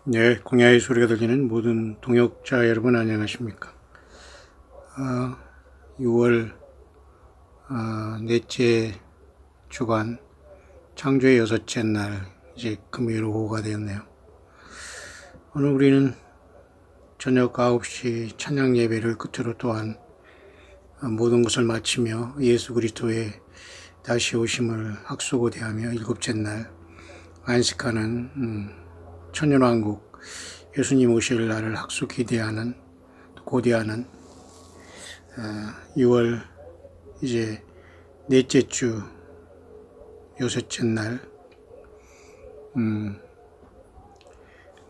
네, 공야의 소리가 들리는 모든 동역자 여러분 안녕하십니까? 6월 넷째 주간 창조의 여섯째 날 이제 금요일 오후가 되었네요. 오늘 우리는 저녁 9시 찬양 예배를 끝으로 또한 모든 것을 마치며 예수 그리스도의 다시 오심을 학수고대하며 일곱째 날 안식하는 천년왕국 예수님 오실 날을 학수 기대하는 고대하는 6월 이제 넷째 주 여섯째 날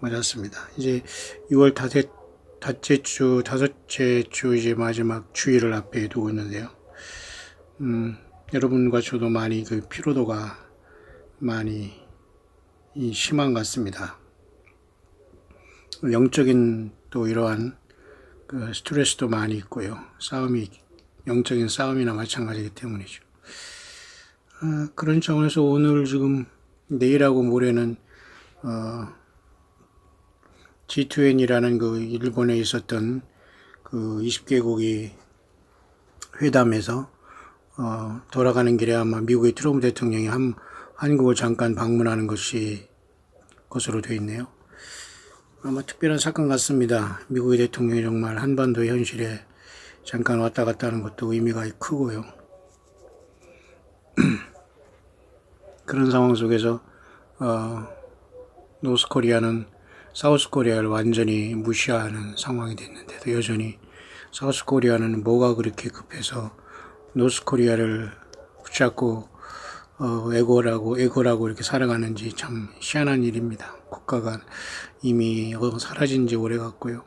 맞았습니다. 이제 6월 다섯째 주 이제 마지막 주일을 앞에 두고 있는데요. 여러분과 저도 많이 그 피로도가 많이 심한 것 같습니다. 영적인 또 이러한 그 스트레스도 많이 있고요. 영적인 싸움이나 마찬가지이기 때문이죠. 그런 차원에서 오늘 지금 내일하고 모레는 G20이라는 그 일본에 있었던 그 20개국이 회담에서 돌아가는 길에 아마 미국의 트럼프 대통령이 한국을 잠깐 방문하는 것으로 되어 있네요. 아마 특별한 사건 같습니다. 미국의 대통령이 정말 한반도 현실에 잠깐 왔다 갔다 하는 것도 의미가 크고요. 그런 상황 속에서 노스코리아는 사우스코리아를 완전히 무시하는 상황이 됐는데도 여전히 사우스코리아는 뭐가 그렇게 급해서 노스코리아를 붙잡고 애고라고 이렇게 살아가는지 참 희한한 일입니다. 국가가 이미 사라진 지 오래 갔고요.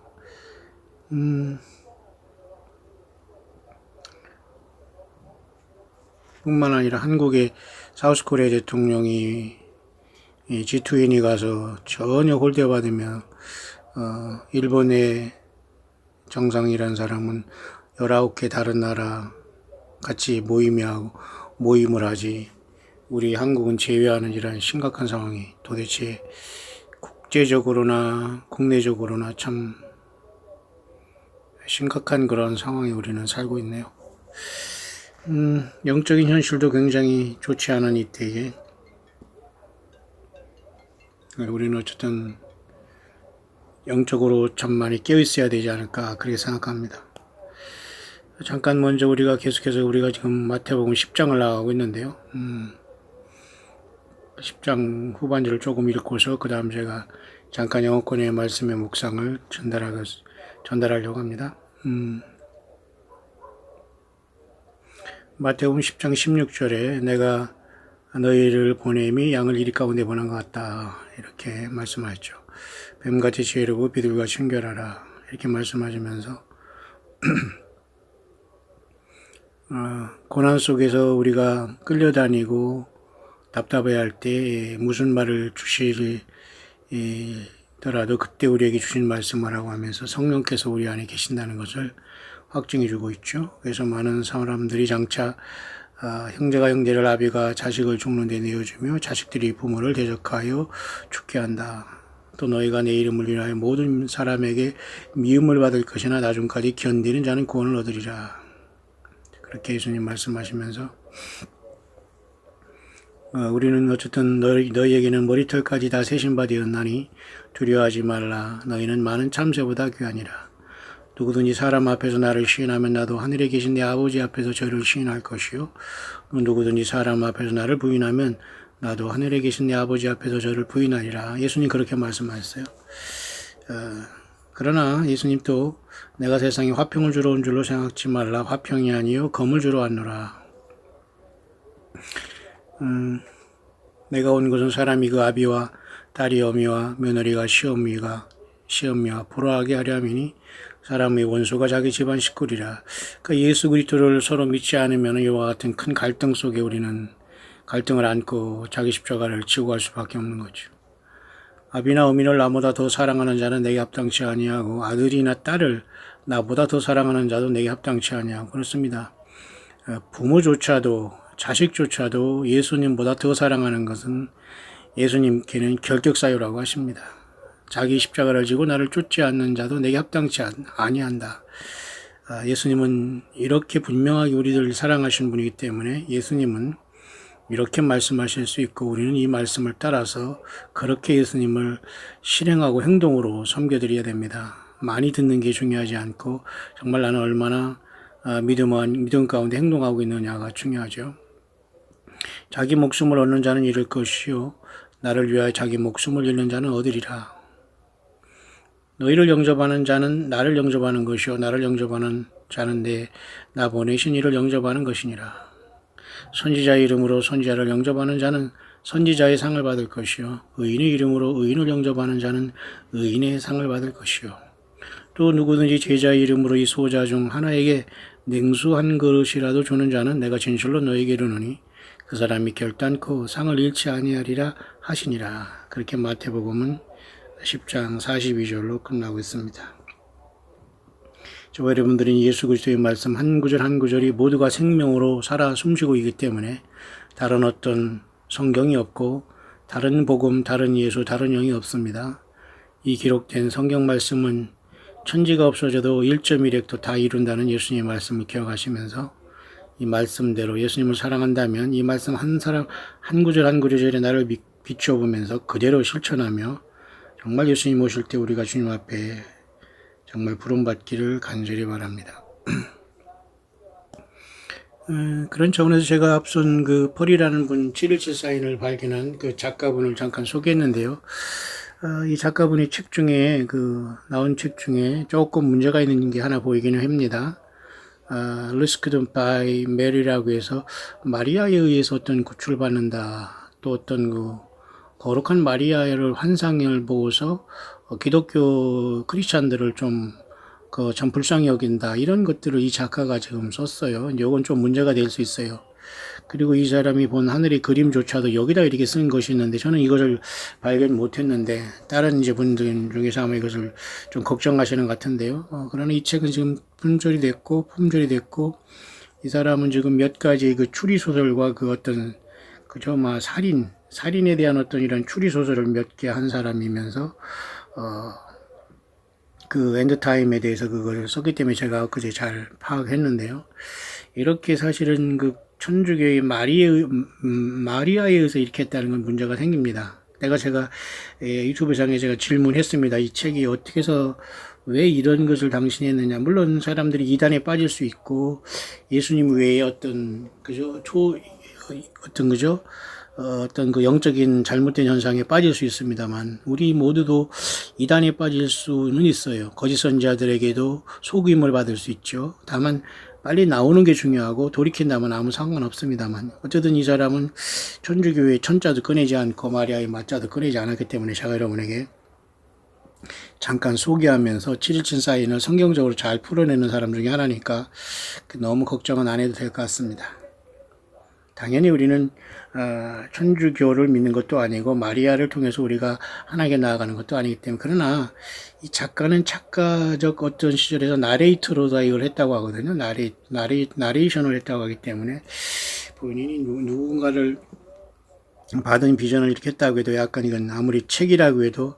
뿐만 아니라 한국의 사우스코리아 대통령이 G20에 가서 전혀 홀대받으며 일본의 정상이라는 사람은 19개 다른 나라 같이 모임을 하지 우리 한국은 제외하는 이런 심각한 상황이 도대체 국제적으로나 국내적으로나 참 심각한 그런 상황에 우리는 살고 있네요. 영적인 현실도 굉장히 좋지 않은 이때에 우리는 어쨌든 영적으로 참 많이 깨어 있어야 되지 않을까 그렇게 생각합니다. 잠깐 먼저 우리가 지금 마태복음 10장을 나가고 있는데요. 10장 후반절을 조금 읽고서 그 다음 제가 잠깐 영어권의 말씀의 묵상을 전달하려고 합니다. 마태복음 10장 16절에 내가 너희를 보냄이 양을 이리 가운데 보낸 것 같다 이렇게 말씀하셨죠. 뱀같이 지혜롭고 비둘기같이 청결하라 이렇게 말씀하시면서 고난 속에서 우리가 끌려다니고 답답해 할 때 무슨 말을 주시더라도 그때 우리에게 주신 말씀을 하고 하면서 성령께서 우리 안에 계신다는 것을 확증해 주고 있죠. 그래서 많은 사람들이 장차 형제가 형제를 아비가 자식을 죽는 데 내어주며 자식들이 부모를 대적하여 죽게 한다. 또 너희가 내 이름을 위하여 모든 사람에게 미움을 받을 것이나 나중까지 견디는 자는 구원을 얻으리라. 그렇게 예수님 말씀하시면서 우리는 어쨌든 너희에게는 머리털까지 다 세신 바 되었나니 두려워하지 말라. 너희는 많은 참새보다 귀하니라. 누구든지 사람 앞에서 나를 시인하면 나도 하늘에 계신 내 아버지 앞에서 저를 시인할 것이요. 누구든지 사람 앞에서 나를 부인하면 나도 하늘에 계신 내 아버지 앞에서 저를 부인하리라. 예수님 그렇게 말씀하셨어요. 그러나 예수님도 내가 세상에 화평을 주러 온 줄로 생각지 말라. 화평이 아니요 검을 주러 왔노라. 내가 온 것은 사람이 그 아비와 딸이 어미와 며느리가 시엄미와 불화하게 하려 함이니 사람의 원수가 자기 집안 식구리라. 그러니까 예수 그리스도를 서로 믿지 않으면 이와 같은 큰 갈등 속에 우리는 갈등을 안고 자기 십자가를 지고 갈 수밖에 없는 거죠. 아비나 어미를 나보다 더 사랑하는 자는 내게 합당치 아니하고 아들이나 딸을 나보다 더 사랑하는 자도 내게 합당치 아니하고 그렇습니다. 부모조차도 자식조차도 예수님보다 더 사랑하는 것은 예수님께는 결격사유라고 하십니다. 자기 십자가를 지고 나를 쫓지 않는 자도 내게 합당치 아니한다. 예수님은 이렇게 분명하게 우리들을 사랑하신 분이기 때문에 예수님은 이렇게 말씀하실 수 있고 우리는 이 말씀을 따라서 그렇게 예수님을 실행하고 행동으로 섬겨드려야 됩니다. 많이 듣는 게 중요하지 않고 정말 나는 얼마나 믿음 가운데 행동하고 있느냐가 중요하죠. 자기 목숨을 얻는 자는 잃을 것이요 나를 위하여 자기 목숨을 잃는 자는 얻으리라. 너희를 영접하는 자는 나를 영접하는 것이요 나를 영접하는 자는 나 보내신 이를 영접하는 것이니라. 선지자의 이름으로 선지자를 영접하는 자는 선지자의 상을 받을 것이요 의인의 이름으로 의인을 영접하는 자는 의인의 상을 받을 것이요 또 누구든지 제자의 이름으로 이 소자 중 하나에게 냉수 한 그릇이라도 주는 자는 내가 진실로 너에게 이르노니 그 사람이 결단코 상을 잃지 아니하리라 하시니라. 그렇게 마태복음은 10장 42절로 끝나고 있습니다. 저와 여러분들은 예수 그리스도의 말씀 한 구절 한 구절이 모두가 생명으로 살아 숨쉬고 있기 때문에 다른 어떤 성경이 없고 다른 복음, 다른 예수, 다른 영이 없습니다. 이 기록된 성경 말씀은 천지가 없어져도 1.1획도 다 이룬다는 예수님의 말씀을 기억하시면서 이 말씀대로 예수님을 사랑한다면 이 말씀 한 구절 한 구절에 나를 비춰보면서 그대로 실천하며 정말 예수님 오실 때 우리가 주님 앞에 정말 부름받기를 간절히 바랍니다. 그런 차원에서 제가 앞선 그 펄이라는 분 717 사인을 발견한 그 작가분을 잠깐 소개했는데요. 이 작가분의 책 중에 나온 책 중에 조금 문제가 있는 게 하나 보이기는 합니다. Risked by Mary라고 해서 마리아에 의해서 어떤 구출을 받는다. 또 어떤 거룩한 마리아를 환상을 보고서 기독교 크리스찬들을 좀 불쌍히 여긴다. 이런 것들을 이 작가가 지금 썼어요. 이건 좀 문제가 될 수 있어요. 그리고 이 사람이 본 하늘의 그림조차도 여기다 이렇게 쓴 것이 있는데 저는 이것을 발견 못했는데 다른 이제 분들 중에서 아마 이것을 좀 걱정하시는 것 같은데요. 그러나 이 책은 지금 품절이 됐고 이 사람은 지금 몇 가지 그 추리 소설과 살인에 대한 어떤 이런 추리 소설을 몇 개 한 사람이면서 그 엔드타임에 대해서 그걸 썼기 때문에 제가 그제 잘 파악했는데요. 이렇게 사실은 그 천주교의 마리아에 의해서 이렇게 했다는 건 문제가 생깁니다. 제가 유튜브상에 제가 질문했습니다. 이 책이 어떻게 해서 왜 이런 것을 당신이 했느냐. 물론 사람들이 이단에 빠질 수 있고 예수님 외에 어떤 그 영적인 잘못된 현상에 빠질 수 있습니다만 우리 모두도 이단에 빠질 수는 있어요. 거짓 선지자들에게도 속임을 받을 수 있죠. 다만 빨리 나오는 게 중요하고 돌이킨다면 아무 상관없습니다만 어쨌든 이 사람은 천주교의 천자도 꺼내지 않고 마리아의 마자도 꺼내지 않았기 때문에 제가 여러분에게 잠깐 소개하면서 7.17 사인을 성경적으로 잘 풀어내는 사람 중에 하나니까 너무 걱정은 안 해도 될 것 같습니다. 당연히 우리는 천주교를 믿는 것도 아니고 마리아를 통해서 우리가 하나님께 나아가는 것도 아니기 때문에 그러나 이 작가는 작가적 어떤 시절에서 나레이터로다 이걸 했다고 하거든요. 나레이션을 했다고 하기 때문에 본인이 누군가를 받은 비전을 이렇게 했다고 해도 약간 이건 아무리 책이라고 해도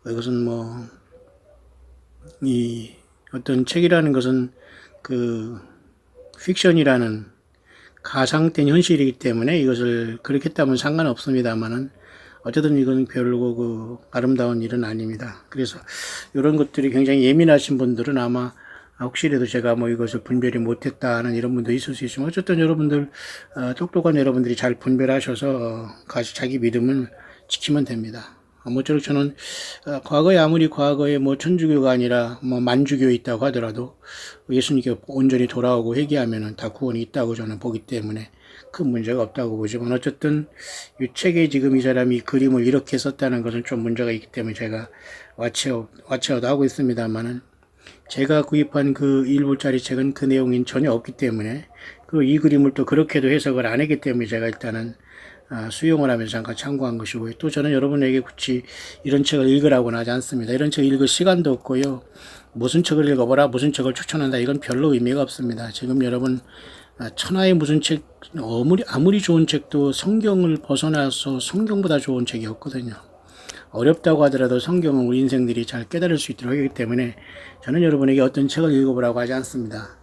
이것은 이 어떤 책이라는 것은 그 픽션이라는 가상된 현실이기 때문에 이것을 그렇게 했다면 상관없습니다만은 어쨌든 이건 별로 아름다운 일은 아닙니다. 그래서 이런 것들이 굉장히 예민하신 분들은 아마 혹시라도 제가 이것을 분별이 못했다는 이런 분도 있을 수 있지만 어쨌든 여러분들 똑똑한 여러분들이 잘 분별하셔서 자기 믿음을 지키면 됩니다. 모쪼록 저는 아무리 과거에 천주교가 아니라 만주교에 있다고 하더라도 예수님께 온전히 돌아오고 회개하면은 다 구원이 있다고 저는 보기 때문에 큰 문제가 없다고 보지만 어쨌든 이 책에 지금 이 사람이 그림을 이렇게 썼다는 것은 좀 문제가 있기 때문에 제가 왓츠아웃 하고 있습니다만은 제가 구입한 그 1불짜리 책은 그 내용이 전혀 없기 때문에 그리고 이 그림을 또 그렇게도 해석을 안 했기 때문에 제가 일단은 수용을 하면서 잠깐 참고한 것이고요. 또 저는 여러분에게 굳이 이런 책을 읽으라고는 하지 않습니다. 이런 책 읽을 시간도 없고요. 무슨 책을 읽어보라, 무슨 책을 추천한다, 이건 별로 의미가 없습니다. 지금 여러분 천하의 무슨 책, 아무리 좋은 책도 성경을 벗어나서 성경보다 좋은 책이 없거든요. 어렵다고 하더라도 성경은 우리 인생들이 잘 깨달을 수 있도록 하기 때문에 저는 여러분에게 어떤 책을 읽어보라고 하지 않습니다.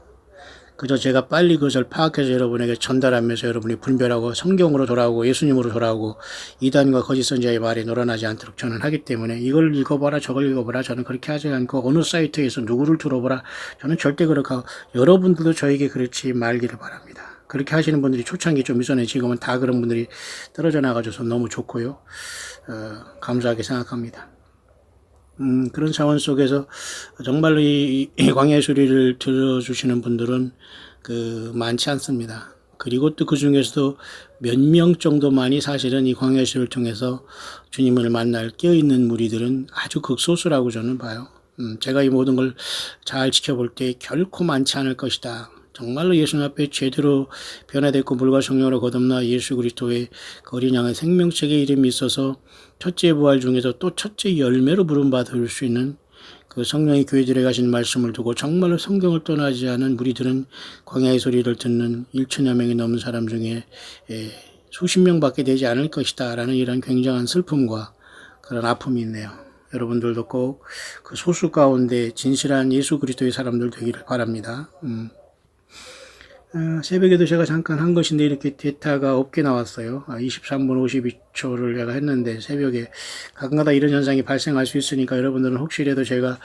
그저 제가 빨리 그것을 파악해서 여러분에게 전달하면서 여러분이 분별하고 성경으로 돌아오고 예수님으로 돌아오고 이단과 거짓 선지자의 말에 놀아나지 않도록 저는 하기 때문에 이걸 읽어봐라 저걸 읽어봐라 저는 그렇게 하지 않고 어느 사이트에서 누구를 들어보라 저는 절대 그렇게 하고 여러분들도 저에게 그렇지 말기를 바랍니다. 그렇게 하시는 분들이 초창기 좀 있었는데 지금은 다 그런 분들이 떨어져 나가줘서 너무 좋고요. 감사하게 생각합니다. 그런 상황 속에서 정말로 이 광야의 소리를 들어주시는 분들은 많지 않습니다. 그리고 또 그 중에서도 몇 명 정도만이 사실은 이 광야의 소리를 통해서 주님을 만날 깨어있는 무리들은 아주 극소수라고 저는 봐요. 제가 이 모든 걸 잘 지켜볼 때 결코 많지 않을 것이다. 정말로 예수님 앞에 제대로 변화됐고 물과 성령으로 거듭나 예수 그리스도의 어린 양의 생명책의 이름이 있어서 첫째 부활 중에서 또 첫째 열매로 부름받을 수 있는 그 성령의 교회들에 가신 말씀을 두고 정말로 성경을 떠나지 않은 우리들은 광야의 소리를 듣는 1천여 명이 넘는 사람 중에 수십 명밖에 되지 않을 것이다 라는 이런 굉장한 슬픔과 그런 아픔이 있네요. 여러분들도 꼭 그 소수 가운데 진실한 예수 그리스도의 사람들 되기를 바랍니다. 새벽에도 제가 잠깐 한 것인데 이렇게 데이터가 없게 나왔어요. 23분 52초를 제가 했는데 새벽에 가끔가다 이런 현상이 발생할 수 있으니까 여러분들은 혹시라도 제가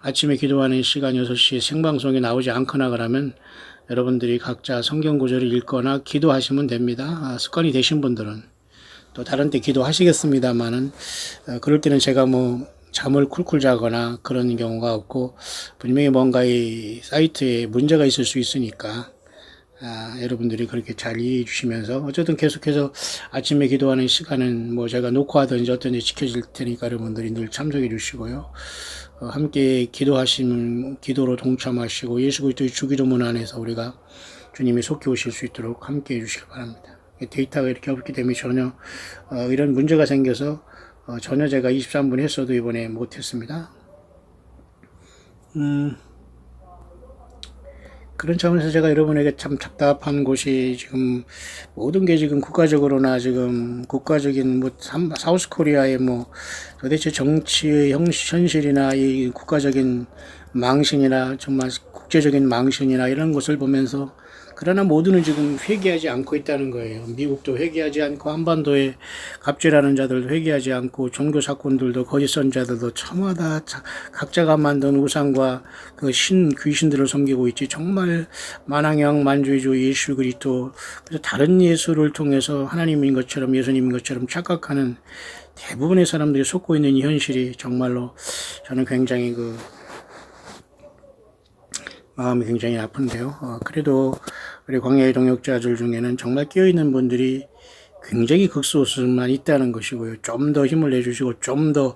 아침에 기도하는 시간 6시에 생방송에 나오지 않거나 그러면 여러분들이 각자 성경 구절을 읽거나 기도하시면 됩니다. 습관이 되신 분들은 또 다른 때 기도하시겠습니다만은 그럴 때는 제가 잠을 쿨쿨 자거나 그런 경우가 없고 분명히 뭔가 이 사이트에 문제가 있을 수 있으니까 여러분들이 그렇게 잘 이해해 주시면서 어쨌든 계속해서 아침에 기도하는 시간은 제가 녹화하든지 어떤지 지켜질 테니까 여러분들이 늘 참석해 주시고요. 함께 기도하시면 기도로 동참하시고 예수 그리스도의 주기도문 안에서 우리가 주님이 속히 오실 수 있도록 함께 해 주시기 바랍니다. 데이터가 이렇게 없기 때문에 전혀 이런 문제가 생겨서 전혀 제가 23분 했어도 이번에 못했습니다. 그런 차원에서 제가 여러분에게 참 답답한 곳이 지금 모든 게 지금 국가적으로나 지금 국가적인 사우스 코리아의 도대체 정치의 현실이나 이 국가적인 망신이나 정말 국제적인 망신이나 이런 것을 보면서 그러나 모두는 지금 회개하지 않고 있다는 거예요. 미국도 회개하지 않고 한반도에 갑질하는 자들도 회개하지 않고 종교 사건들도 거짓 선자들도 저마다 각자가 만든 우상과 귀신들을 섬기고 있지. 정말 만왕형 만주의주 예수 그리스도 그래서 다른 예수를 통해서 하나님인 것처럼 예수님인 것처럼 착각하는 대부분의 사람들이 속고 있는 이 현실이 정말로 저는 굉장히 마음이 굉장히 아픈데요. 그래도 우리 광야의 동역자들 중에는 정말 깨어있는 분들이 굉장히 극소수만 있다는 것이고요. 좀 더 힘을 내주시고 좀 더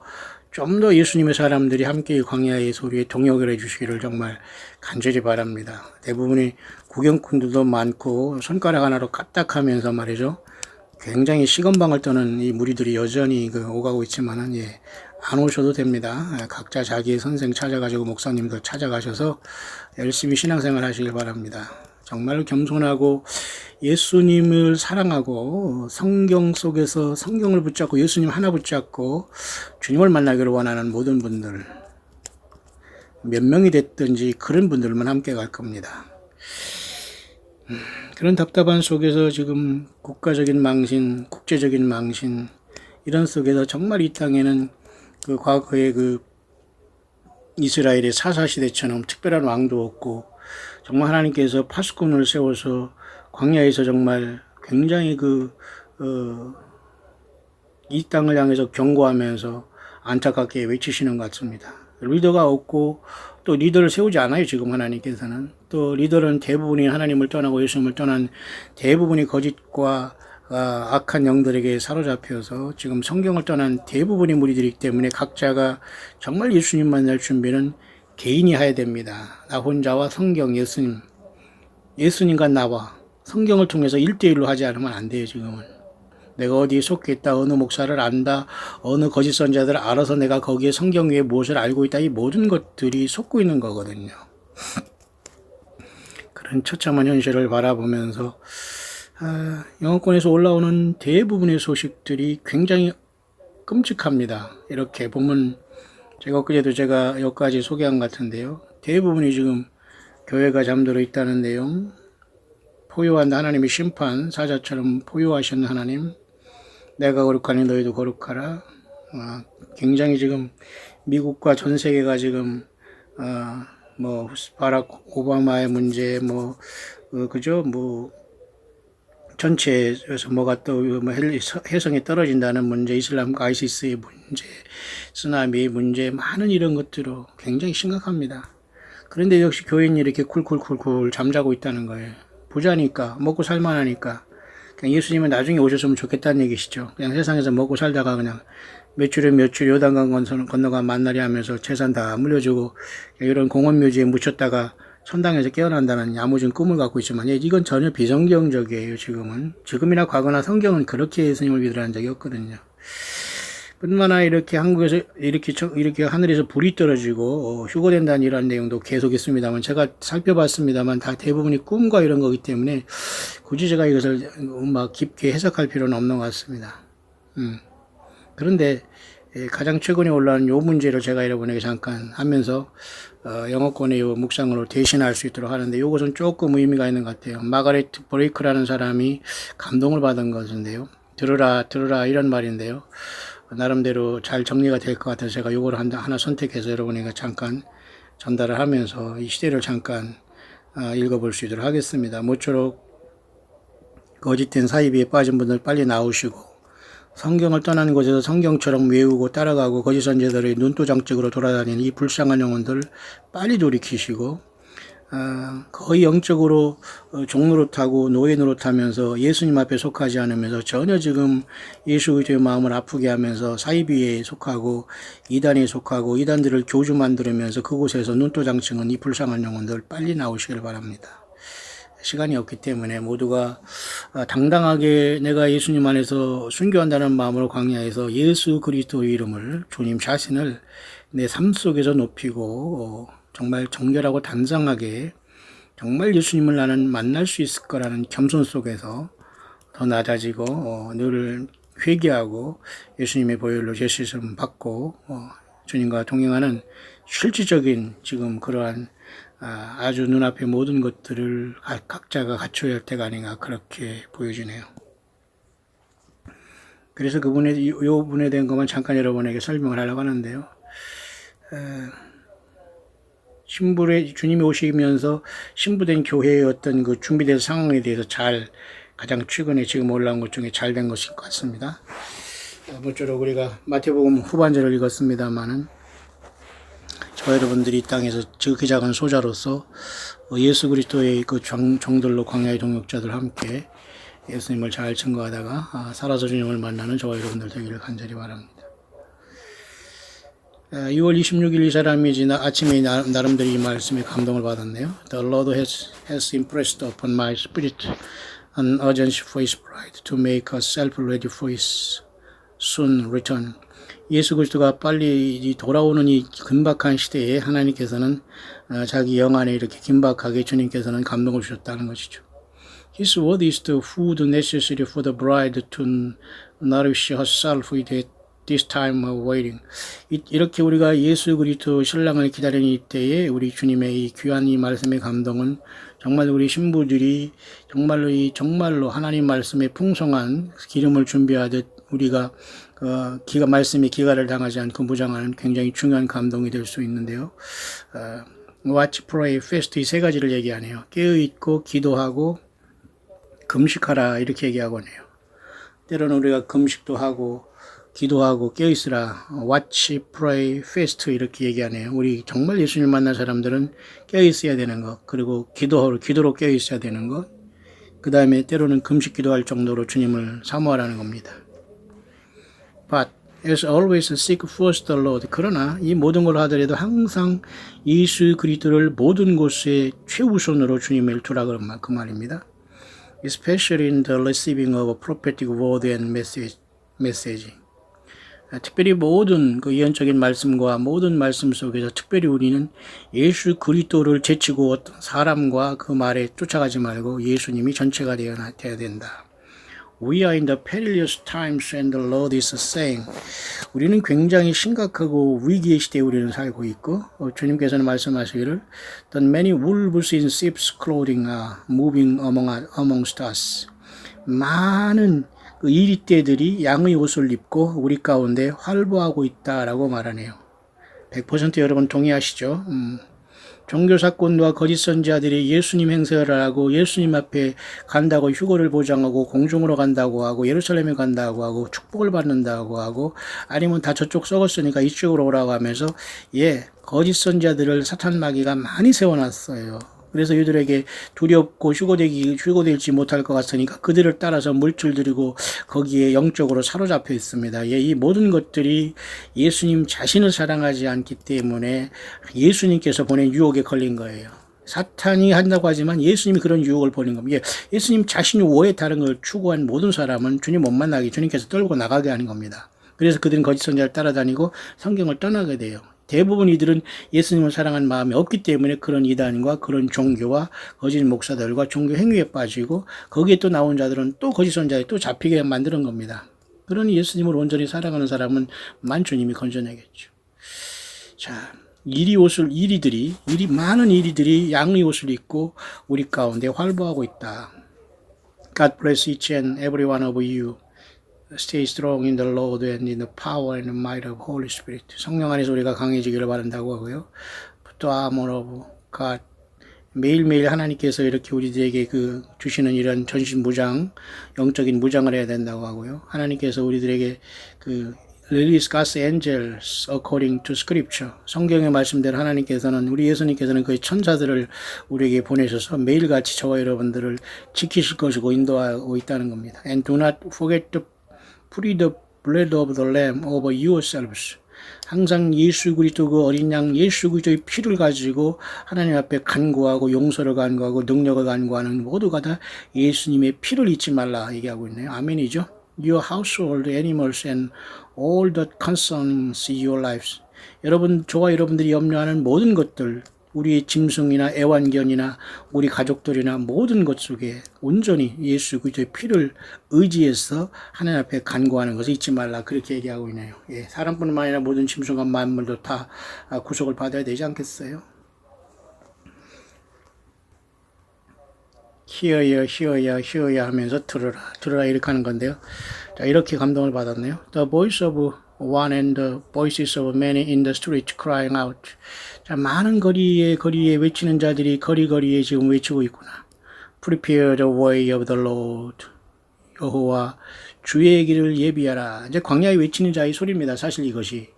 예수님의 사람들이 함께 광야의 소리에 동역을 해주시기를 정말 간절히 바랍니다. 대부분의 구경꾼들도 많고 손가락 하나로 까딱하면서 말이죠. 굉장히 시건방을 떠는 이 무리들이 여전히 오가고 있지만은 안 오셔도 됩니다. 각자 자기의 선생 찾아가시고 목사님들 찾아가셔서 열심히 신앙생활 하시길 바랍니다. 정말 겸손하고 예수님을 사랑하고 성경 속에서 성경을 붙잡고 예수님 하나 붙잡고 주님을 만나기를 원하는 모든 분들 몇 명이 됐든지 그런 분들만 함께 갈 겁니다. 그런 답답한 속에서 지금 국가적인 망신, 국제적인 망신 이런 속에서 정말 이 땅에는 과거의 이스라엘의 사사시대처럼 특별한 왕도 없고 정말 하나님께서 파수꾼을 세워서 광야에서 정말 굉장히 이 땅을 향해서 경고하면서 안타깝게 외치시는 것 같습니다. 리더가 없고 또 리더를 세우지 않아요. 지금 하나님께서는 또 리더는 대부분이 하나님을 떠나고 예수님을 떠난 대부분이 거짓과 악한 영들에게 사로잡혀서 지금 성경을 떠난 대부분의 무리들이기 때문에 각자가 정말 예수님 만날 준비는 개인이 해야 됩니다. 나 혼자와 성경, 예수님과 나와 성경을 통해서 1대1로 하지 않으면 안 돼요. 지금은 내가 어디에 속해 있다, 어느 목사를 안다, 어느 거짓 선자들을 알아서 내가 거기에 성경 위에 무엇을 알고 있다, 이 모든 것들이 속고 있는 거거든요. 그런 처참한 현실을 바라보면서 영어권에서 올라오는 대부분의 소식들이 굉장히 끔찍합니다. 이렇게 보면 제가 엊그제도 제가 여기까지 소개한 것 같은데요. 대부분이 지금 교회가 잠들어 있다는 내용, 포효한 하나님의 심판, 사자처럼 포효하신 하나님, 내가 거룩하니 너희도 거룩하라. 굉장히 지금 미국과 전 세계가 지금 뭐 바락 오바마의 문제, 뭐 그죠, 뭐 전체에서 뭐가 또 뭐 해성이 떨어진다는 문제, 이슬람과 아이시스의 문제, 쓰나미의 문제, 많은 이런 것들로 굉장히 심각합니다. 그런데 역시 교인이 이렇게 쿨쿨쿨쿨 잠자고 있다는 거예요. 부자니까, 먹고 살만하니까. 그냥 예수님은 나중에 오셨으면 좋겠다는 얘기시죠. 그냥 세상에서 먹고 살다가 그냥 몇 주에 몇 주 요단강 건너가 만나리 하면서 재산 다 물려주고 이런 공원묘지에 묻혔다가 천당에서 깨어난다는 야무진 꿈을 갖고 있지만 이건 전혀 비성경적이에요. 지금이나 과거나 성경은 그렇게 예수님을 믿으라는 적이 없거든요. 뿐만 아니라 이렇게 한국에서 이렇게 하늘에서 불이 떨어지고 휴거된다는 이런 내용도 계속 있습니다만 제가 살펴봤습니다만 다 대부분이 꿈과 이런 거기 때문에 굳이 제가 이것을 막 깊게 해석할 필요는 없는 것 같습니다. 그런데 가장 최근에 올라온 요 문제를 제가 여러분에게 잠깐 하면서 영어권의 요 묵상으로 대신할 수 있도록 하는데 이것은 조금 의미가 있는 것 같아요. 마가렛 브레이크라는 사람이 감동을 받은 것인데요. 들으라 이런 말인데요. 나름대로 잘 정리가 될 것 같아서 제가 이걸 하나 선택해서 여러분에게 잠깐 전달을 하면서 이 시대를 잠깐 읽어볼 수 있도록 하겠습니다. 모쪼록 거짓된 사이비에 빠진 분들 빨리 나오시고 성경을 떠나는 곳에서 성경처럼 외우고 따라가고 거짓 선지자들의 눈도장적으로 돌아다니는 이 불쌍한 영혼들 빨리 돌이키시고 거의 영적으로 종노릇하고 노예 노릇하면서 예수님 앞에 속하지 않으면서 전혀 지금 예수 그리스도의 마음을 아프게 하면서 사이비에 속하고 이단에 속하고 이단들을 교주 만들면서 그곳에서 눈도장 찍은 이 불쌍한 영혼들 빨리 나오시길 바랍니다. 시간이 없기 때문에 모두가 당당하게 내가 예수님 안에서 순교한다는 마음으로 광야에서 예수 그리스도의 이름을 주님 자신을 내 삶 속에서 높이고 정말 정결하고 단정하게 정말 예수님을 나는 만날 수 있을 거라는 겸손 속에서 더 낮아지고 늘 회개하고 예수님의 보혈로 제시름 받고 주님과 동행하는 실질적인 지금 그러한 아주 눈앞의 모든 것들을 각자가 갖춰야 할 때가 아닌가 그렇게 보여지네요. 그래서 이 부분에 대한 것만 잠깐 여러분에게 설명을 하려고 하는데요. 주님이 오시면서 신부된 교회의 어떤 그 준비된 상황에 대해서 가장 최근에 지금 올라온 것 중에 잘 된 것일 것 같습니다. 모쪼록 우리가 마태복음 후반절을 읽었습니다만은 저 여러분들이 이 땅에서 지극히 작은 소자로서 예수 그리스도의 그 종들로 광야의 동역자들 함께 예수님을 잘 증거하다가 살아서 주님을 만나는 저와 여러분들 되기를 간절히 바랍니다. 6월 26일 이 사람이 아침에 나름대로 이 말씀에 감동을 받았네요. The Lord has impressed upon my spirit an urgency for His bride to make herself ready for His soon return. 예수 그리스도가 빨리 돌아오는 이 긴박한 시대에 하나님께서는 자기 영 안에 이렇게 긴박하게 주님께서는 감동을 주셨다는 것이죠. His word is the food necessary for the bride to nourish herself with this time of waiting. 이렇게 우리가 예수 그리스도 신랑을 기다리는 이때에 우리 주님의 이 귀한 이 말씀의 감동은 정말 우리 신부들이 정말로 하나님 말씀의 풍성한 기름을 준비하듯 우리가 말씀의 기가를 당하지 않고 무장하는 굉장히 중요한 감동이 될 수 있는데요. Watch, pray, fast 이 세 가지를 얘기하네요. 깨어있고 기도하고 금식하라 이렇게 얘기하고 하네요. 때로는 우리가 금식도 하고 기도하고 깨어있으라 watch, pray, fast 이렇게 얘기하네요. 우리 정말 예수님 만난 사람들은 깨어있어야 되는 것 그리고 기도로 깨어있어야 되는 것 그 다음에 때로는 금식 기도할 정도로 주님을 사모하라는 겁니다. But as always seek first the Lord. 그러나 이 모든 걸 하더라도 항상 예수 그리스도를 모든 곳에 최우선으로 주님을 두라 그 말입니다. Especially in the receiving of a prophetic word and message. 특별히 모든 그 예언적인 말씀과 모든 말씀 속에서 특별히 우리는 예수 그리스도를 제치고 어떤 사람과 그 말에 쫓아가지 말고 예수님이 전체가 되어야 된다. We are in the perilous times and the Lord is saying. 우리는 굉장히 심각하고 위기의 시대에 우리는 살고 있고 주님께서는 말씀하시기를 The many wolves in sheep's clothing are moving amongst us. 많은 그 이리떼들이 양의 옷을 입고 우리 가운데 활보하고 있다라고 말하네요. 100% 여러분 동의하시죠? 종교사건과 거짓 선지자들이 예수님 행세를 하고 예수님 앞에 간다고 휴거를 보장하고 공중으로 간다고 하고 예루살렘에 간다고 하고 축복을 받는다고 하고 아니면 다 저쪽 썩었으니까 이쪽으로 오라고 하면서 거짓 선지자들을 사탄 마귀가 많이 세워놨어요. 그래서 이들에게 두렵고 휴거될지 못할 것 같으니까 그들을 따라서 물줄 들이고 거기에 영적으로 사로잡혀 있습니다. 이 모든 것들이 예수님 자신을 사랑하지 않기 때문에 예수님께서 보낸 유혹에 걸린 거예요. 사탄이 한다고 하지만 예수님이 그런 유혹을 보낸 겁니다. 예수님 자신이 오해 다른 걸 추구한 모든 사람은 주님 못 만나게 주님께서 떨고 나가게 하는 겁니다. 그래서 그들은 거짓 선지자를 따라다니고 성경을 떠나게 돼요. 대부분 이들은 예수님을 사랑하는 마음이 없기 때문에 그런 이단과 그런 종교와 거짓 목사들과 종교 행위에 빠지고 거기에 또 나온 자들은 또 거짓 선지자에 또 잡히게 만드는 겁니다. 그러니 예수님을 온전히 사랑하는 사람은 만주님이 건져내겠죠. 자, 많은 이리들이 양의 옷을 입고 우리 가운데 활보하고 있다. God bless each and every one of you. Stay strong in the Lord and in the power and the might of Holy Spirit. 성령 안에서 우리가 강해지기를 바란다고 하고요. Put the armor of God. 매일매일 하나님께서 이렇게 우리들에게 주시는 이런 전신 무장, 영적인 무장을 해야 된다고 하고요. 하나님께서 우리들에게 Release God's angels according to Scripture. 성경의 말씀대로 하나님께서는 우리 예수님께서는 그 천사들을 우리에게 보내셔서 매일같이 저와 여러분들을 지키실 것이고 인도하고 있다는 겁니다. And do not forget to plead the blood of the Lamb over yourselves. 항상 예수 그리스도 그 어린 양 예수 그리스도의 피를 가지고 하나님 앞에 간구하고 용서를 간구하고 능력을 간구하는 모두가 다 예수님의 피를 잊지 말라 얘기하고 있네요. 아멘이죠. Your household animals and all that concerns your lives. 저와 여러분들이 염려하는 모든 것들, 우리의 짐승이나 애완견이나 우리 가족들이나 모든 것 속에 온전히 예수 그리스도의 피를 의지해서 하나님 앞에 간구하는 것을 잊지 말라 그렇게 얘기하고 있네요. 사람뿐만 아니라 모든 짐승과 만물도 다 구속을 받아야 되지 않겠어요? 히어야 하면서 들으라 이렇게 하는 건데요. 자, 이렇게 감동을 받았네요. The voice of one and the voices of many in the street crying out. 자, 많은 거리에 외치는 자들이 거리에 지금 외치고 있구나. Prepare the way of the Lord. 여호와 주의 길을 예비하라. 이제 광야에 외치는 자의 소리입니다. 사실 이것이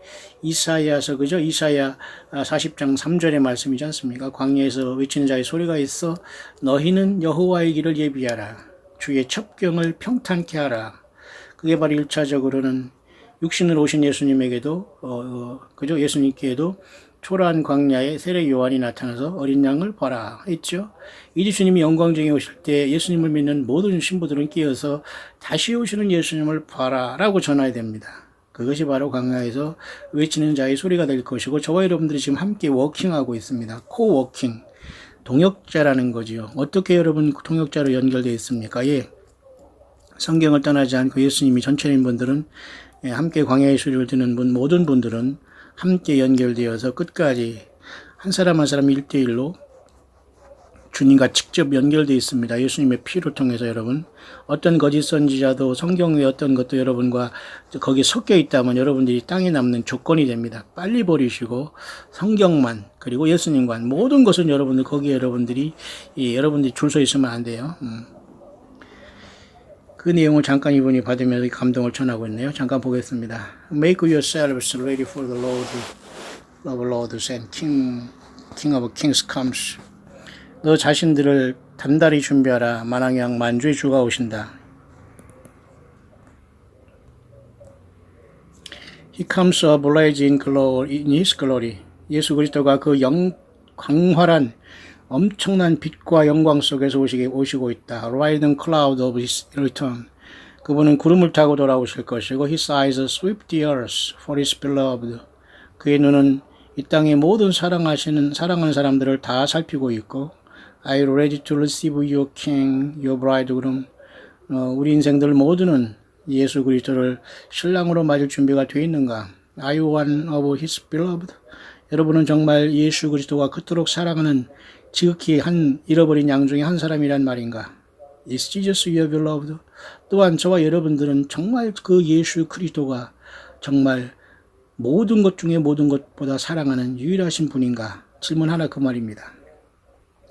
이사야서 그죠? 이사야 40장 3절의 말씀이지 않습니까? 광야에서 외치는 자의 소리가 있어 너희는 여호와의 길을 예비하라. 주의 첩경을 평탄케 하라. 그게 바로 1차적으로는 육신으로 오신 예수님에게도 그죠? 예수님께도 초라한 광야에 세례 요한이 나타나서 어린 양을 봐라 했죠. 이제 주님이 영광중에 오실 때 예수님을 믿는 모든 신부들은 끼어서 다시 오시는 예수님을 봐라 라고 전해야 됩니다. 그것이 바로 광야에서 외치는 자의 소리가 될 것이고 저와 여러분들이 지금 함께 워킹하고 있습니다. 코워킹, 동역자라는 거지요. 어떻게 여러분 동역자로 연결되어 있습니까? 성경을 떠나지 않고 예수님이 전체인 분들은 함께 광야의 소리를 듣는 모든 분들은 함께 연결되어서 끝까지 한 사람 한 사람 1대1로 주님과 직접 연결되어 있습니다. 예수님의 피를 통해서 여러분. 어떤 거짓 선지자도 성경의 어떤 것도 여러분과 거기에 섞여 있다면 여러분들이 땅에 남는 조건이 됩니다. 빨리 버리시고 성경만 그리고 예수님과 모든 것은 거기에 여러분들이 줄 서 있으면 안 돼요. 그 내용을 잠깐 이분이 받으면서 감동을 전하고 있네요. 잠깐 보겠습니다. Make yourselves ready for the Lord of Lords and King of Kings comes. 너 자신들을 단단히 준비하라. 만왕양 만주의 주가 오신다. He comes ablaze in his glory. 예수 그리스도가 그 광활한 엄청난 빛과 영광 속에서 오시고 있다. Riding cloud of his return. 그분은 구름을 타고 돌아오실 것이고 His eyes sweep the earth for his beloved. 그의 눈은 이 땅의 모든 사랑하는 사람들을 다 살피고 있고 Are you ready to receive your king, your bridegroom? 우리 인생들 모두는 예수 그리스도를 신랑으로 맞을 준비가 되어 있는가? Are you one of his beloved? 여러분은 정말 예수 그리스도가 그토록 사랑하는 지극히 한 잃어버린 양 중에 한 사람이란 말인가? Is Jesus your beloved? 또한 저와 여러분들은 정말 그 예수 그리스도가 정말 모든 것 중에 모든 것보다 사랑하는 유일하신 분인가? 질문하나 그 말입니다.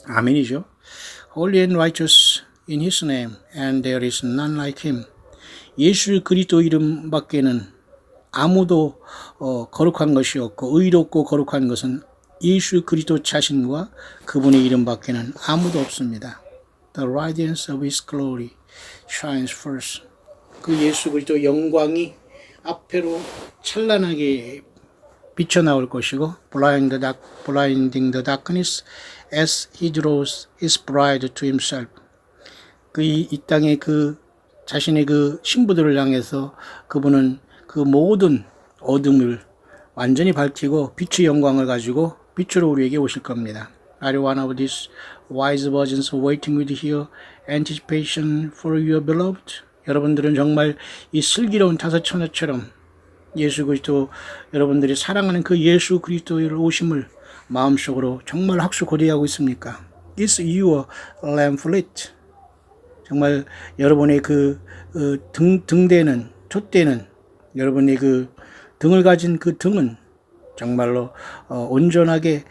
아멘이죠. Holy and righteous in his name, and there is none like him. 예수 그리스도 이름 밖에는 아무도 거룩한 것이 없고 의롭고 거룩한 것은 예수 그리스도 자신과 그분의 이름 밖에는 아무도 없습니다. The radiance of his glory shines first. 그 예수 그리스도 영광이 앞으로 찬란하게 비쳐나올 것이고 blinding the darkness as he draws his bride to himself. 이 땅의 그 자신의 그 신부들을 향해서 그분은 그 모든 어둠을 완전히 밝히고 빛의 영광을 가지고 빛으로 우리에게 오실 겁니다. Are you one of these wise virgins waiting with here anticipation for your beloved? 여러분들은 정말 이 슬기로운 다섯 처녀처럼 예수 그리스도 여러분들이 사랑하는 그 예수 그리스도의 오심을 마음속으로 정말 학수고대하고 있습니까? Is your lamp lit? 정말 여러분의 그 등대는 촛대는 여러분의 그 등을 가진 그 등은 정말로 온전하게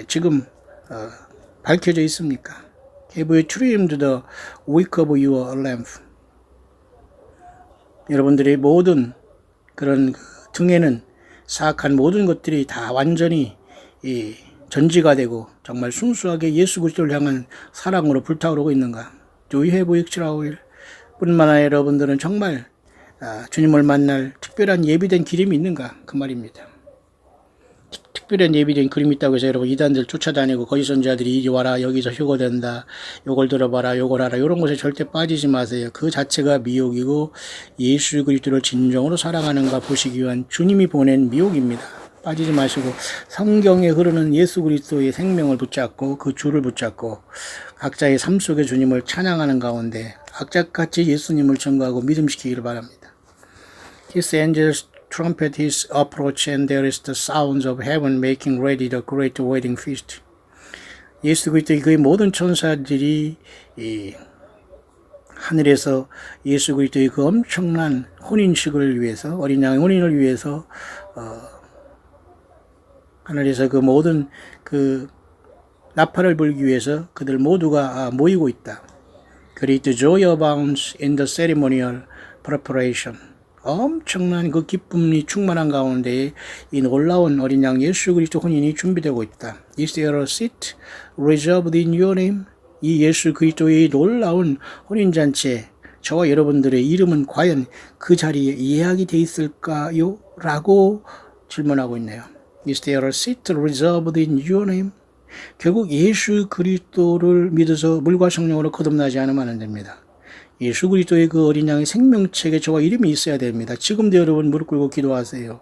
지금 밝혀져 있습니까? Have you trimmed the wick of your lamp? 여러분들의 모든 그런 등에는 사악한 모든 것들이 다 완전히 전지가 되고 정말 순수하게 예수 그리스도를 향한 사랑으로 불타오르고 있는가? Do you have extra oil? 뿐만 아니라 여러분들은 정말 주님을 만날 특별한 예비된 기름이 있는가? 그 말입니다. 특별한 예비된 기름이 있다고 해서 여러분 이단들 쫓아다니고 거짓 선지자들이 이리 와라 여기서 휴거된다 요걸 들어봐라 요걸 하라 이런 것에 절대 빠지지 마세요. 그 자체가 미혹이고 예수 그리스도를 진정으로 사랑하는가 보시기 위한 주님이 보낸 미혹입니다. 빠지지 마시고 성경에 흐르는 예수 그리스도의 생명을 붙잡고 그 줄을 붙잡고 각자의 삶 속에 주님을 찬양하는 가운데 악착같이 예수님을 증거하고 믿음시키기를 바랍니다. His angels trumpet his approach and there is the sounds of heaven making ready the great wedding feast. 예수 그리스도의 그의 모든 천사들이 하늘에서 예수 그리스도의 그 엄청난 혼인식을 위해서 어린 양의 혼인을 위해서 하늘에서 그 모든 그 나팔을 불기 위해서 그들 모두가 모이고 있다. Great joy abounds in the ceremonial preparation. 엄청난 그 기쁨이 충만한 가운데 이 놀라운 어린 양 예수 그리스도 혼인이 준비되고 있다. Is there a seat reserved in your name? 이 예수 그리스도의 놀라운 혼인잔치에 저와 여러분들의 이름은 과연 그 자리에 예약이 돼 있을까요? 라고 질문하고 있네요. Is there a seat reserved in your name? 결국 예수 그리스도를 믿어서 물과 성령으로 거듭나지 않으면 안 됩니다. 예수 그리스도의 그 어린 양의 생명책에 저와 이름이 있어야 됩니다. 지금도 여러분 무릎 꿇고 기도하세요.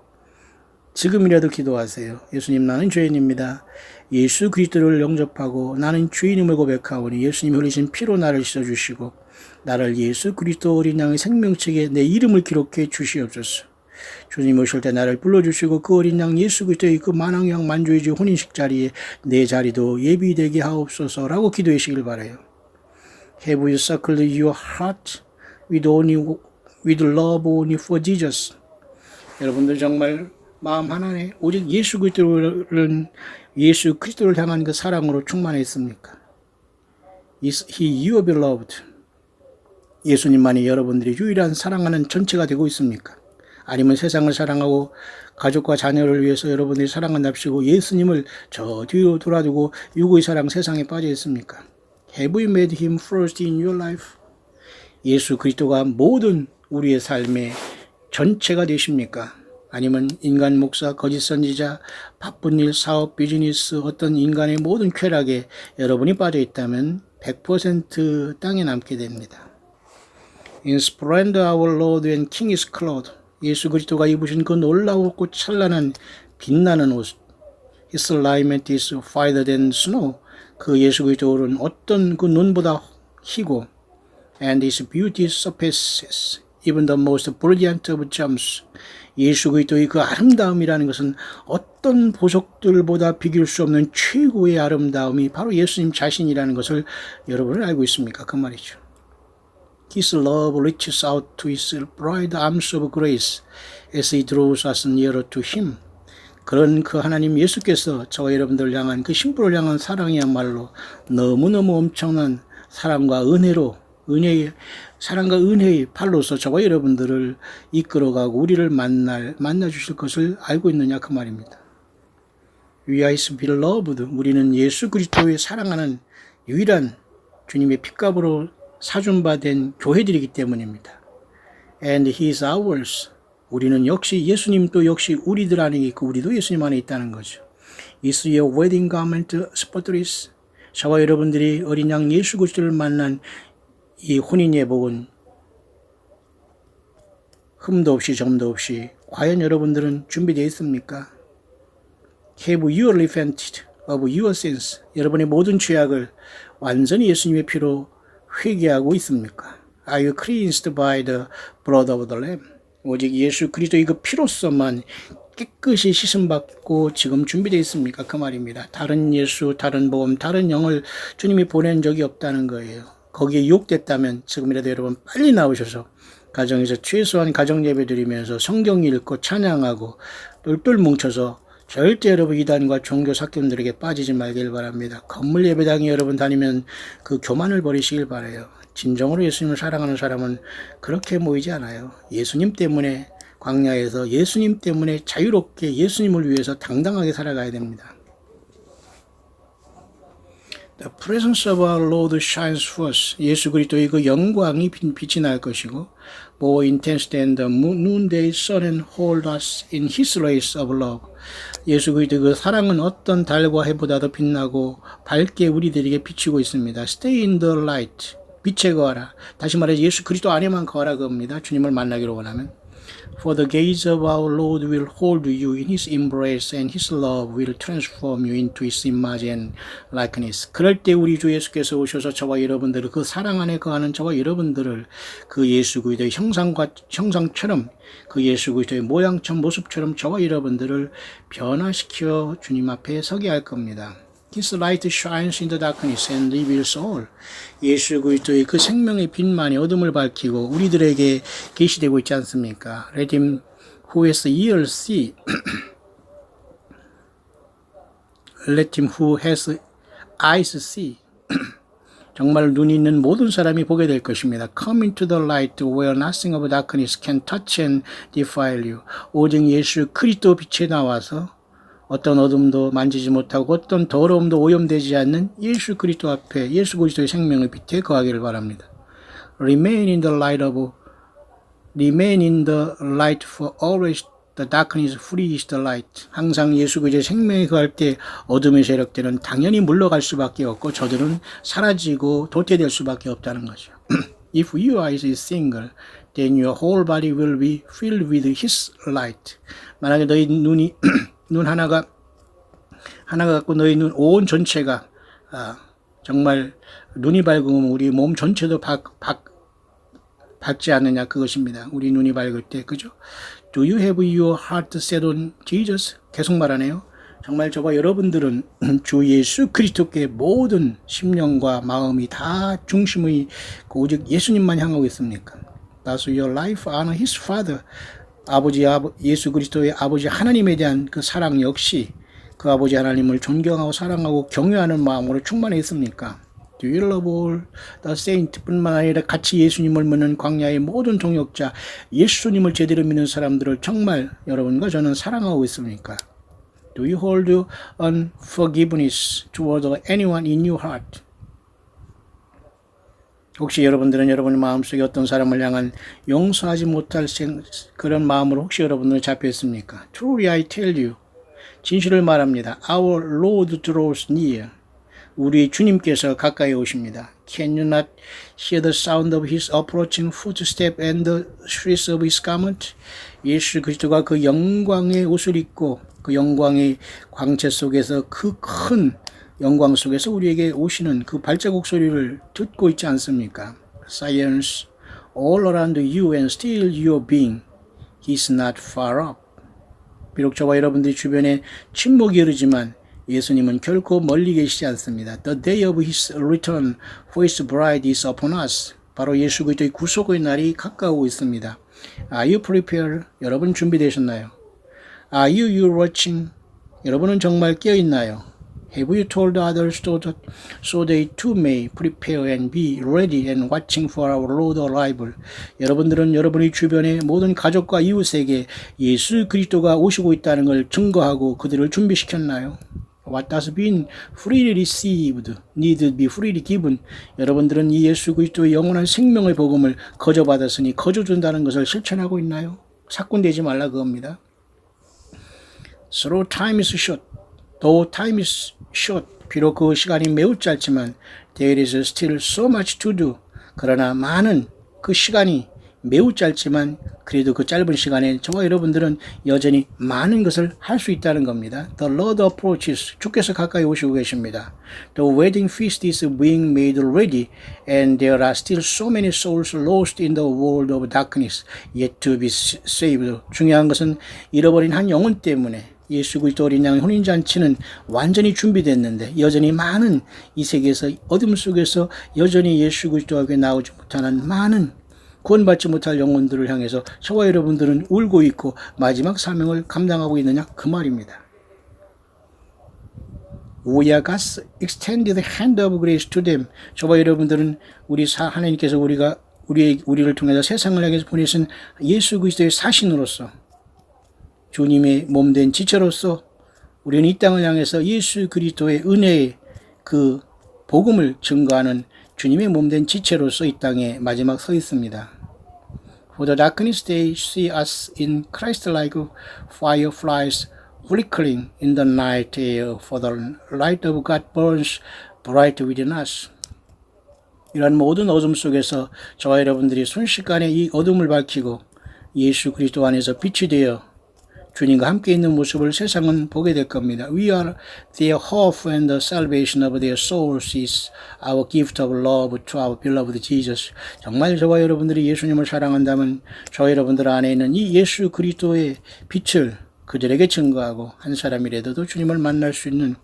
지금이라도 기도하세요. 예수님 나는 죄인입니다. 예수 그리스도를 영접하고 나는 주인임을 고백하오니 예수님이 흘리신 피로 나를 씻어주시고 나를 예수 그리스도 어린 양의 생명책에 내 이름을 기록해 주시옵소서. 주님 오실 때 나를 불러주시고 그 어린 양 예수 그리스도의 그 만왕양 만주의 혼인식 자리에 내 자리도 예비되게 하옵소서라고 기도해 주시길 바라요. Have you circled your heart with love only for Jesus? 여러분들 정말 마음 하나에 오직 예수 그리스도를 향한 그 사랑으로 충만해 있습니까? Is he your beloved? 예수님만이 여러분들이 유일한 사랑하는 전체가 되고 있습니까? 아니면 세상을 사랑하고 가족과 자녀를 위해서 여러분들이 사랑한답시고 예수님을 저 뒤로 돌아두고 육의 사랑 세상에 빠져 있습니까? Have you made him first in your life? 예수 그리스도가 모든 우리의 삶의 전체가 되십니까? 아니면 인간 목사, 거짓 선지자, 바쁜 일, 사업, 비즈니스, 어떤 인간의 모든 쾌락에 여러분이 빠져 있다면 100% 땅에 남게 됩니다. In splendor our Lord and King is clothed. 예수 그리스도가 입으신 그 놀라웠고 찬란한 빛나는 옷. His raiment is whiter than snow. 그 예수 그리스도는 어떤 그 눈보다 희고 and His beauty surpasses even the most brilliant of gems. 예수 그리스도의 그 아름다움이라는 것은 어떤 보석들보다 비길 수 없는 최고의 아름다움이 바로 예수님 자신이라는 것을 여러분은 알고 있습니까? 그 말이죠. His love reaches out to His bright arms of grace as He draws us nearer to Him. 그런 그 하나님 예수께서 저와 여러분들을 향한 그 신부를 향한 사랑이야말로 너무너무 엄청난 사랑과 은혜로 사랑과 은혜의 팔로서 저와 여러분들을 이끌어가고 우리를 만나 주실 것을 알고 있느냐 그 말입니다. We are His beloved. 우리는 예수 그리스도의 사랑하는 유일한 주님의 핏값으로 사준바된 교회들이기 때문입니다. And He is ours. 우리는 역시 예수님도 역시 우리들 안에 있고 우리도 예수님 안에 있다는 거죠. Is your wedding garment spotless? 저와 여러분들이 어린 양 예수 그리스도를 만난 이 혼인 예복은 흠도 없이 점도 없이 과연 여러분들은 준비되어 있습니까? Have you repented of your sins? 여러분의 모든 죄악을 완전히 예수님의 피로 회개하고 있습니까? Are you cleansed by the blood of the Lamb? 오직 예수 그리스도의 그 피로서만 깨끗이 씻음받고 지금 준비되어 있습니까? 그 말입니다. 다른 예수, 다른 복음, 다른 영을 주님이 보낸 적이 없다는 거예요. 거기에 유혹됐다면 지금이라도 여러분 빨리 나오셔서 가정에서 최소한 가정 예배 드리면서 성경 읽고 찬양하고 똘똘 뭉쳐서 절대 여러분 이단과 종교 삭견들에게 빠지지 말길 바랍니다. 건물 예배당에 여러분 다니면 그 교만을 버리시길 바라요. 진정으로 예수님을 사랑하는 사람은 그렇게 모이지 않아요. 예수님 때문에 광야에서 예수님 때문에 자유롭게 예수님을 위해서 당당하게 살아가야 됩니다. The presence of our Lord shines forth. 예수 그리스도의 그 영광이 빛이 날 것이고 more intense than the noonday sun and hold us in His rays of love. 예수 그리스도의 그 사랑은 어떤 달과 해보다도 빛나고 밝게 우리들에게 비치고 있습니다. Stay in the light. 빛에 거하라. 다시 말해 예수 그리스도 안에만 거하라 그겁니다. 주님을 만나기로 원하면. For the gaze of our Lord will hold you in His embrace and His love will transform you into His image and likeness. 그럴 때 우리 주 예수께서 오셔서 저와 여러분들을 그 사랑 안에 거하는 저와 여러분들을 그 예수 그리스도의 형상처럼 그 예수 그리스도의 모양처럼 모습처럼 저와 여러분들을 변화시켜 주님 앞에 서게 할 겁니다. His light shines in the darkness and reveals all. 예수 그리스도의 그 생명의 빛만이 어둠을 밝히고 우리들에게 계시되고 있지 않습니까? Let him who has ears see. Let him who has eyes see. 정말 눈이 있는 모든 사람이 보게 될 것입니다. Come into the light where nothing of darkness can touch and defile you. 오직 예수 그리스도 빛에 나와서 어떤 어둠도 만지지 못하고 어떤 더러움도 오염되지 않는 예수 그리스도 앞에 예수 그리스도의 생명의 빛에 거하기를 바랍니다. Remain in the light for always the darkness flees the light. 항상 예수 그리스도의 생명에 거할 때 어둠의 세력들은 당연히 물러갈 수밖에 없고 저들은 사라지고 도태될 수밖에 없다는 거죠. If your eyes is single, then your whole body will be filled with His light. 만약에 너희 눈이 눈 하나가 갖고 너희 눈 온 전체가 정말 눈이 밝으면 우리 몸 전체도 밝지 않느냐 그것입니다. 우리 눈이 밝을 때 그죠? Do you have your heart set on Jesus? 계속 말하네요. 정말 저와 여러분들은 주 예수 그리스도께 모든 심령과 마음이 다 중심의 오직 예수님만 향하고 있습니까? Does your life honor His Father? 예수 그리스도의 아버지 하나님에 대한 그 사랑 역시 그 아버지 하나님을 존경하고 사랑하고 경외하는 마음으로 충만해 있습니까? Do you love all the saints? 뿐만 아니라 같이 예수님을 믿는 광야의 모든 동역자, 예수님을 제대로 믿는 사람들을 정말 여러분과 저는 사랑하고 있습니까? Do you hold unforgiveness toward anyone in your heart? 혹시 여러분들은 여러분의 마음속에 어떤 사람을 향한 용서하지 못할 그런 마음으로 혹시 여러분들 잡혀 있습니까? Truly I tell you. 진실을 말합니다. Our Lord draws near. 우리 주님께서 가까이 오십니다. Can you not hear the sound of His approaching footstep and the shrieks of His garment? 예수 그리스도가 그 영광의 옷을 입고 그 영광의 광채 속에서 그 큰 영광 속에서 우리에게 오시는 그 발자국 소리를 듣고 있지 않습니까? science all around you and still your being. He's not far up. 비록 저와 여러분들이 주변에 침묵이 흐르지만 예수님은 결코 멀리 계시지 않습니다. The day of His return for His bride is upon us. 바로 예수 그리스도의 구속의 날이 가까우고 있습니다. Are you prepared? 여러분 준비되셨나요? Are you watching? 여러분은 정말 깨어있나요? Have you told others so they too may prepare and be ready and watching for our Lord arrival? 여러분들은 여러분의 주변의 모든 가족과 이웃에게 예수 그리스도가 오시고 있다는 걸 증거하고 그들을 준비시켰나요? What does being freely received need to be freely given? 여러분들은 이 예수 그리스도의 영원한 생명의 복음을 거저 받았으니 거저 준다는 것을 실천하고 있나요? 삭군되지 말라 그겁니다. Though time is short, 비록 그 시간이 매우 짧지만 there is still so much to do. 그러나 많은 그 시간이 매우 짧지만 그래도 그 짧은 시간에 저와 여러분들은 여전히 많은 것을 할 수 있다는 겁니다. The Lord approaches. 주께서 가까이 오시고 계십니다. The wedding feast is being made ready and there are still so many souls lost in the world of darkness yet to be saved. 중요한 것은 잃어버린 한 영혼 때문에 예수 그리스도 어린 양의 혼인잔치는 완전히 준비됐는데 여전히 많은 이 세계에서 어둠 속에서 여전히 예수 그리스도에게 나오지 못하는 많은 구원받지 못할 영혼들을 향해서 저와 여러분들은 울고 있고 마지막 사명을 감당하고 있느냐 그 말입니다. We are God's extended hand of grace to them. 저와 여러분들은 하나님께서 우리를 통해서 세상을 향해서 보내신 예수 그리스도의 사신으로서 주님의 몸된 지체로서 우리는 이 땅을 향해서 예수 그리스도의 은혜의 그 복음을 증거하는 주님의 몸된 지체로서 이 땅에 마지막 서 있습니다. For the darkness they see us in Christ-like fireflies flickering in the night air, for the light of God burns bright within us. 이런 모든 어둠 속에서 저와 여러분들이 순식간에 이 어둠을 밝히고 예수 그리스도 안에서 빛이 되어 주님과 함께 있는 모습을 세상은 보게 될 겁니다. We are their hope and the salvation of their souls is our gift of love to our beloved Jesus. 정말 저와 여러분들이 예수님을 사랑한다면 저와 여러분들 안에 있는 이 예수 그리스도의 빛을 그들에게 증거하고 한 사람이라도 주님을 만날 수 있는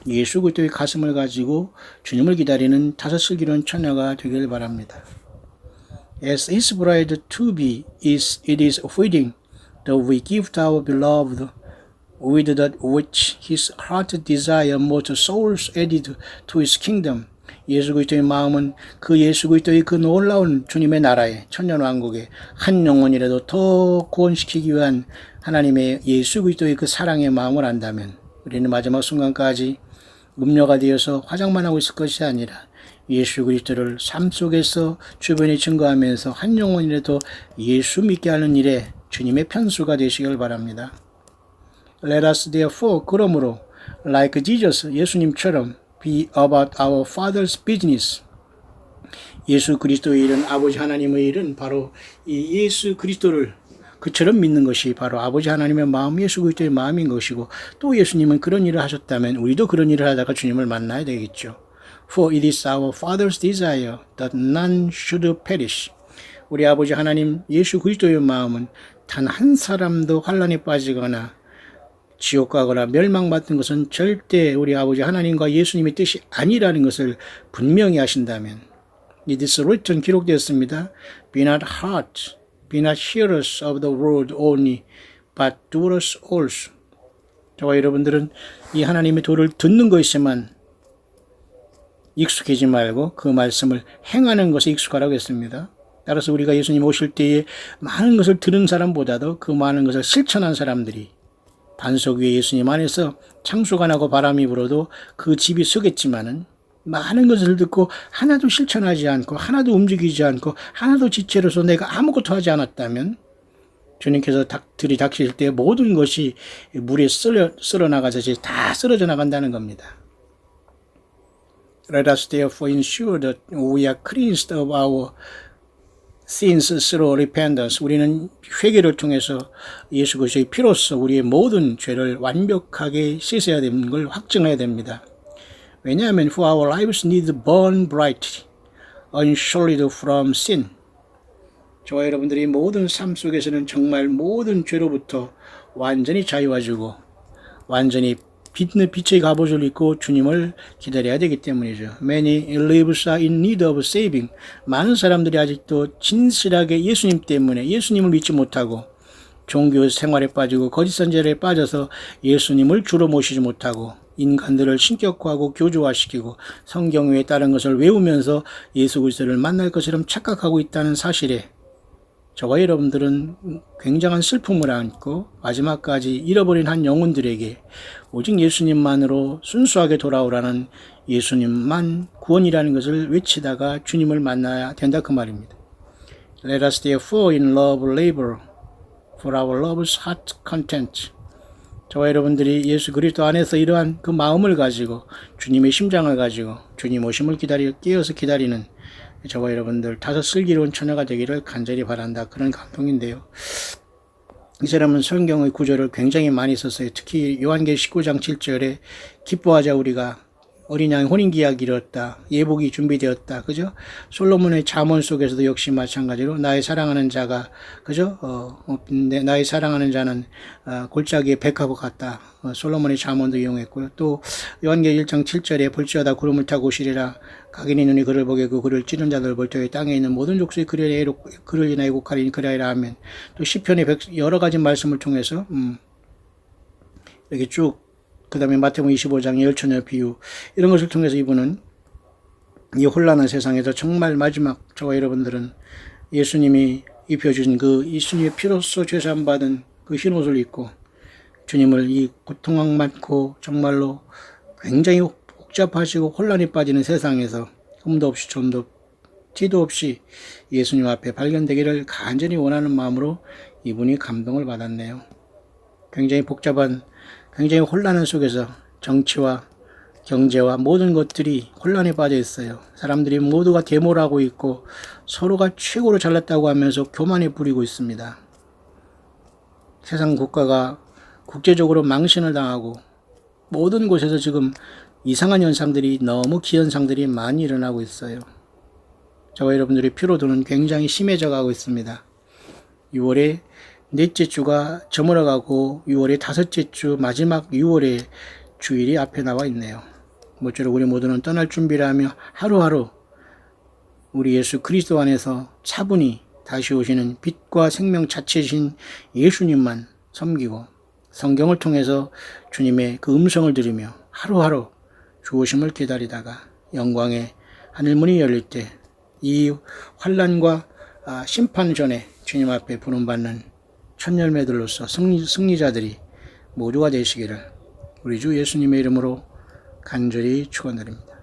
예수 그리스도의 가슴을 가지고 주님을 기다리는 다섯 슬기로운 처녀가 되길 바랍니다. As His bride to be, it is fitting that we give to our beloved with that which his heart desire most souls added to his kingdom. 예수 그리스도의 마음은 그 예수 그리스도의 그 놀라운 주님의 나라에 천년왕국에 한 영혼이라도 더 구원시키기 위한 하나님의 예수 그리스도의 그 사랑의 마음을 안다면 우리는 마지막 순간까지 음료가 되어서 화장만 하고 있을 것이 아니라 예수 그리스도를 삶 속에서 주변에 증거하면서 한 영혼이라도 예수 믿게 하는 일에 주님의 편수가 되시길 바랍니다. Let us therefore, 그러므로, like Jesus, 예수님처럼 be about our Father's business. 예수 그리스도의 일은, 아버지 하나님의 일은 바로 이 예수 그리스도를 그처럼 믿는 것이 바로 아버지 하나님의 마음, 예수 그리스도의 마음인 것이고, 또 예수님은 그런 일을 하셨다면 우리도 그런 일을 하다가 주님을 만나야 되겠죠. For it is our Father's desire that none should perish. 우리 아버지 하나님 예수 그리스도의 마음은 단 한 사람도 환난에 빠지거나 지옥 가거나 멸망받는 것은 절대 우리 아버지 하나님과 예수님의 뜻이 아니라는 것을 분명히 하신다면 It is written, 기록되었습니다. Be not hard, be not hearers of the word only, but doers also. 저와 여러분들은 이 하나님의 도를 듣는 것에만 익숙해지 말고 그 말씀을 행하는 것에 익숙하라고 했습니다. 따라서 우리가 예수님 오실 때에 많은 것을 들은 사람보다도 그 많은 것을 실천한 사람들이 반석 위에 예수님 안에서 창수가 나고 바람이 불어도 그 집이 서겠지만은 많은 것을 듣고 하나도 실천하지 않고 하나도 움직이지 않고 하나도 지체로서 내가 아무것도 하지 않았다면 주님께서 들이닥칠 때 모든 것이 물에 쓸어나가서 다 쓰러져 나간다는 겁니다. Let us therefore ensure that we are cleansed of our sins through repentance. 우리는 회개를 통해서 예수 그리스도의 피로써 우리의 모든 죄를 완벽하게 씻어야 되는 걸 확증해야 됩니다. 왜냐하면 for our lives need burn bright. unsullied from sin. 저와 여러분들이 모든 삶 속에서는 정말 모든 죄로부터 완전히 자유해지고 완전히 빛의 갑옷을 입고 주님을 기다려야 되기 때문이죠. Many lives are in need of saving. 많은 사람들이 아직도 진실하게 예수님 때문에 예수님을 믿지 못하고 종교 생활에 빠지고 거짓 선지자에 빠져서 예수님을 주로 모시지 못하고 인간들을 신격화하고 교조화시키고 성경 외에 다른 것을 외우면서 예수 그리스도를 만날 것처럼 착각하고 있다는 사실에 저와 여러분들은 굉장한 슬픔을 안고 마지막까지 잃어버린 한 영혼들에게 오직 예수님만으로 순수하게 돌아오라는 예수님만 구원이라는 것을 외치다가 주님을 만나야 된다 그 말입니다. Let us therefore in love labor for our love's heart content. 저와 여러분들이 예수 그리스도 안에서 이러한 그 마음을 가지고 주님의 심장을 가지고 주님 오심을 깨어서 기다리는 저와 여러분들 다소 슬기로운 처녀가 되기를 간절히 바란다. 그런 감동인데요. 이 사람은 성경의 구절을 굉장히 많이 썼어요. 특히 요한계시록 19장 7절에 기뻐하자 우리가 어린 양의 혼인기약이 이뤘다. 예복이 준비되었다. 그죠? 솔로몬의 잠언 속에서도 역시 마찬가지로 나의 사랑하는 자가 그죠? 나의 사랑하는 자는 골짜기에 백합과 같다. 솔로몬의 잠언도 이용했고요. 또 요한계시록 1장 7절에 볼지어다 구름을 타고 오시리라. 각인의 눈이 그를 보게 그 그를 찌른 자들 볼 터에 땅에 있는 모든 족속이 그를 인하여 애곡하리니 그리하리라 하면 또 시편의 여러 가지 말씀을 통해서 이렇게 쭉 그 다음에 마태복음 25장 열처녀 비유 이런 것을 통해서 이분은 이 혼란한 세상에서 정말 마지막 저와 여러분들은 예수님이 입혀주신 그 예수님의 피로써 죄사함 받은 그 흰옷을 입고 주님을 이 고통 많고 정말로 굉장히 복잡하시고 혼란에 빠지는 세상에서 흠도 없이 점도 티도 없이 예수님 앞에 발견되기를 간절히 원하는 마음으로 이분이 감동을 받았네요. 굉장히 복잡한 굉장히 혼란한 속에서 정치와 경제와 모든 것들이 혼란에 빠져 있어요. 사람들이 모두가 데모를 하고 있고 서로가 최고로 잘났다고 하면서 교만에 부리고 있습니다. 세상 국가가 국제적으로 망신을 당하고 모든 곳에서 지금 이상한 현상들이 너무 기현상들이 많이 일어나고 있어요. 저와 여러분들의 피로도는 굉장히 심해져 가고 있습니다. 6월에 넷째 주가 저물어가고 6월의 다섯째 주 마지막 6월의 주일이 앞에 나와 있네요. 모쪼록 우리 모두는 떠날 준비를 하며 하루하루 우리 예수 그리스도 안에서 차분히 다시 오시는 빛과 생명 자체이신 예수님만 섬기고 성경을 통해서 주님의 그 음성을 들으며 하루하루 주 오심을 기다리다가 영광의 하늘문이 열릴 때 이 환난과 심판 전에 주님 앞에 부름받는 첫 열매들로서 승리자들이 모두가 되시기를 우리 주 예수님의 이름으로 간절히 축원드립니다.